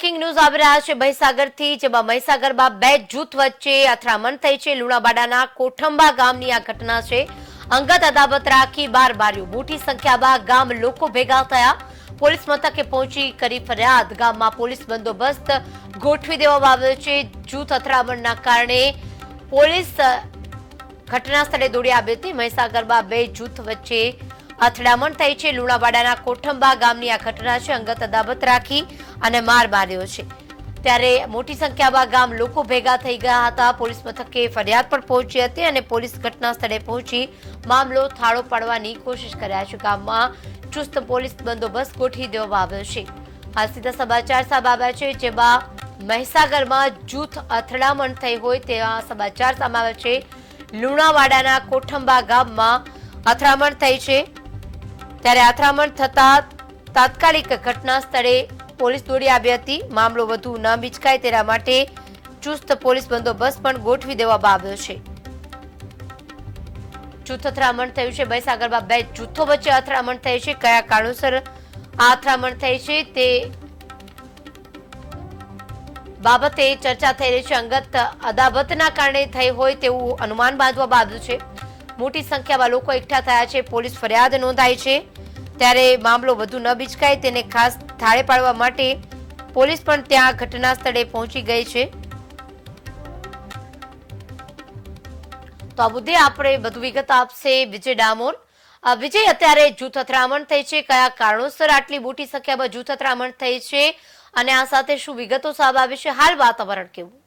Breaking news આવી રહ્યા છે મહીસાગરથી, જેમાં મહીસાગરમાં બે જૂથ વચ્ચે અથડામણ થઈ છે। લુણાવાડાના કોઠંબા ગામની આ ઘટના છે। અંગત અદાવત રાખી બાર બાર્યું, મોટી સંખ્યામાં ગામ લોકો ભેગા થયા। પોલીસ મથકે પહોંચી કરી ફરિયાદ। ગામમાં પોલીસ બંદોબસ્ત ગોઠવી દેવામાં આવ્યો છે। જૂથ અથડામણના કારણે પોલીસ ઘટના સ્થળે દોડી આવી હતી। મહીસાગરમાં બે જૂથ વચ્ચે અથડામણ થઈ છે। લુણાવાડાના કોઠંબા ગામની આ ઘટના છે। અંગત અદાવત રાખી અને માર માર્યો છે, ત્યારે મોટી સંખ્યામાં ગામ લોકો ભેગા થઈ ગયા હતા। પોલીસ મથકે ફરિયાદ પણ પહોંચી હતી અને પોલીસ ઘટના સ્થળે પહોંચી મામલો થાળો પાડવાની કોશિશ કર્યા છે। ગામમાં ચુસ્ત પોલીસ બંદોબસ્ત ગોઠવી દેવામાં આવ્યો છે। હાલ સીધા સમાચાર સામે આવ્યા છે, જેમાં મહીસાગરમાં જૂથ અથડામણ થઈ હોય તેવા સમાચાર સામે આવ્યા છે। લુણાવાડાના કોઠંબા ગામમાં અથડામણ થઈ છે, ત્યારે અથડામણ થતા તાત્કાલિક ઘટના સ્થળે પોલીસ દોડી આવી હતી। મામલો વધુ ન બીચકાય તેના માટે ચુસ્ત પોલીસ બંદોબસ્ત પણ ગોઠવી દેવામાં આવ્યો છે। જૂથ અથડામણ થયું છે। મહીસાગરમાં બે જૂથો વચ્ચે અથડામણ થઈ છે। કયા કારણોસર આ અથડામણ થઈ છે તે બાબતે ચર્ચા થઈ રહી છે। અંગત અદાવતના કારણે થઈ હોય તેવું અનુમાન બાંધવામાં આવ્યું છે। મોટી સંખ્યામાં લોકો એકઠા થયા છે। પોલીસ ફરિયાદ નોંધાઈ છે, ત્યારે મામલો વધુ ન બીચકાય તેને ખાસ થાળે પાડવા માટે પોલીસ પણ ત્યાં ઘટના સ્થળે પહોંચી ગઈ છે। તો આ મુદ્દે આપણે વધુ વિગત આપશે વિજય ડામોર। વિજય, અત્યારે જૂથ અથડામણ થઈ છે, કયા કારણોસર આટલી મોટી સંખ્યામાં જૂથ અથડામણ થઈ છે અને આ સાથે શું વિગતો સામે આવી છે? હાલ વાતાવરણ કેવું?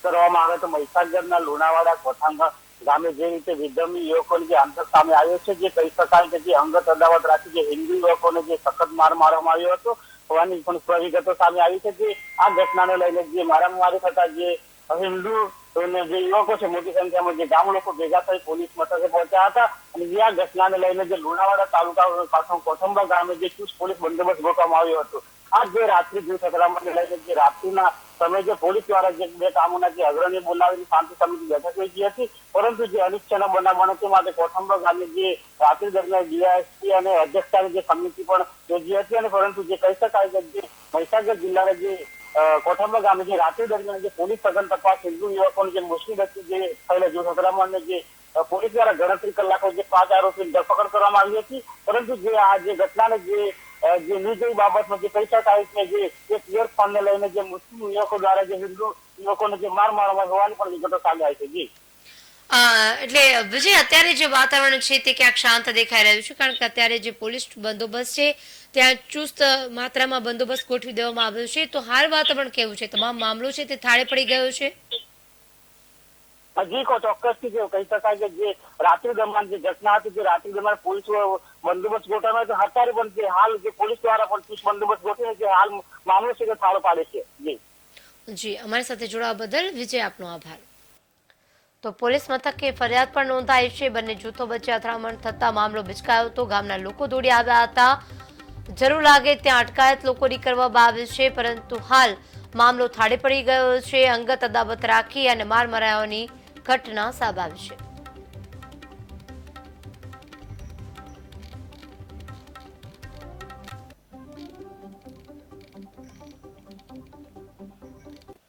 કરવામાં આવે તો મહીસાગરના લુણાવાડા કોઠાંબા ગામે જે રીતે વિધર્મી યુવકોને જે આંતર સામે આવ્યો છે, જે કહી શકાય કે જે અંગત અદાવત રાખી જે હિન્દુ યુવકોને જે સખત માર મારવામાં આવ્યો હતો હોવાની પણ વિગતો સામે આવી છે। કે આ ઘટનાને લઈને જે મારામારી થતા જે હિન્દુ જે યુવકો છે મોટી સંખ્યામાં જે ગામ લોકો ભેગા થઈ પોલીસ મથકે પહોંચ્યા હતા અને જે આ ઘટનાને લઈને જે લુણાવાડા તાલુકા પાછળ કોઠંબા ગામે જે ચુસ્ત પોલીસ બંદોબસ્ત ગોઠવવામાં આવ્યો હતો। આ જે રાત્રિ જૂથ અથડામણને લઈને જે રાત્રિના સમય જે પોલીસ દ્વારા જે બે કામોના જે અગ્રણી બોલાવીને શાંતિ સમિતિ બેઠક યોજી હતી, પરંતુ જે અનિચ્છાના બનાવ બને તે માટે કોઠંબા ગામે જે રાત્રિ દરમિયાન ડીવાયએસપી અને અધ્યક્ષતાની જે સમિતિ પણ યોજી હતી અને પરંતુ જે કહી શકાય કે જે મહીસાગર જિલ્લાના જે કોઠંબા ગામે જે રાત્રિ દરમિયાન જે પોલીસ સઘન તપાસ હિન્દુ યુવકોને જે મુસ્લિમ વ્યક્તિ જે થયેલા જૂથ અથડામણને જે પોલીસ દ્વારા ગણતરી કલાકો જે 5 આરોપીની ધરપકડ કરવામાં આવી હતી, પરંતુ જે આ જે ઘટનાને જે નિર્જય બાબતમાં જે કહી શકાય કે જે એક ઇયરફોનને લઈને જે મુસ્લિમ યુવકો દ્વારા જે હિન્દુ યુવકોને જે માર મારવામાં હોવાની પણ વિગતો સામે આવી છે। જી એટલે વિજય, અત્યારે જે વાતાવરણ છે તે ક્યાંક શાંત દેખાઈ રહ્યું છે, કારણ કે અત્યારે જે પોલીસ બંદોબસ્ત છે ત્યાં ચુસ્ત માત્રામાં બંદોબસ્ત ગોઠવી દેવામાં આવ્યો છે। તો હાલ વાતાવરણ કેવું છે? તમામ મામલો છે તે થાળે પડી ગયો છે? હજી ચોક્કસથી કહી શકાય કે જે રાત્રિ દરમિયાન જે ઘટના હતી, જે રાત્રિ દરમિયાન પોલીસ બંદોબસ્ત ગોઠવ્યો હતો, અત્યારે પણ જે હાલ જે પોલીસ દ્વારા પણ ચુસ્ત બંદોબસ્ત ગોઠવીને જે હાલ મામલો છે તે થાળો પાડે છે। જી, અમારી સાથે જોડાવા બદલ વિજય, આપનો આભાર। તો પોલીસ મથકે ફરિયાદ પણ નોંધાઈ છે। બંને જૂથો વચ્ચે અથડામણ થતા મામલો બિચકાયો હતો। ગામના લોકો દોડી આવ્યા હતા। જરૂર લાગે ત્યાં અટકાયત લોકોની કરવામાં આવે છે, પરંતુ હાલ મામલો થાળે પડી ગયો છે। અંગત અદાવત રાખી અને માર મરાયાની ઘટના સામે આવી છે।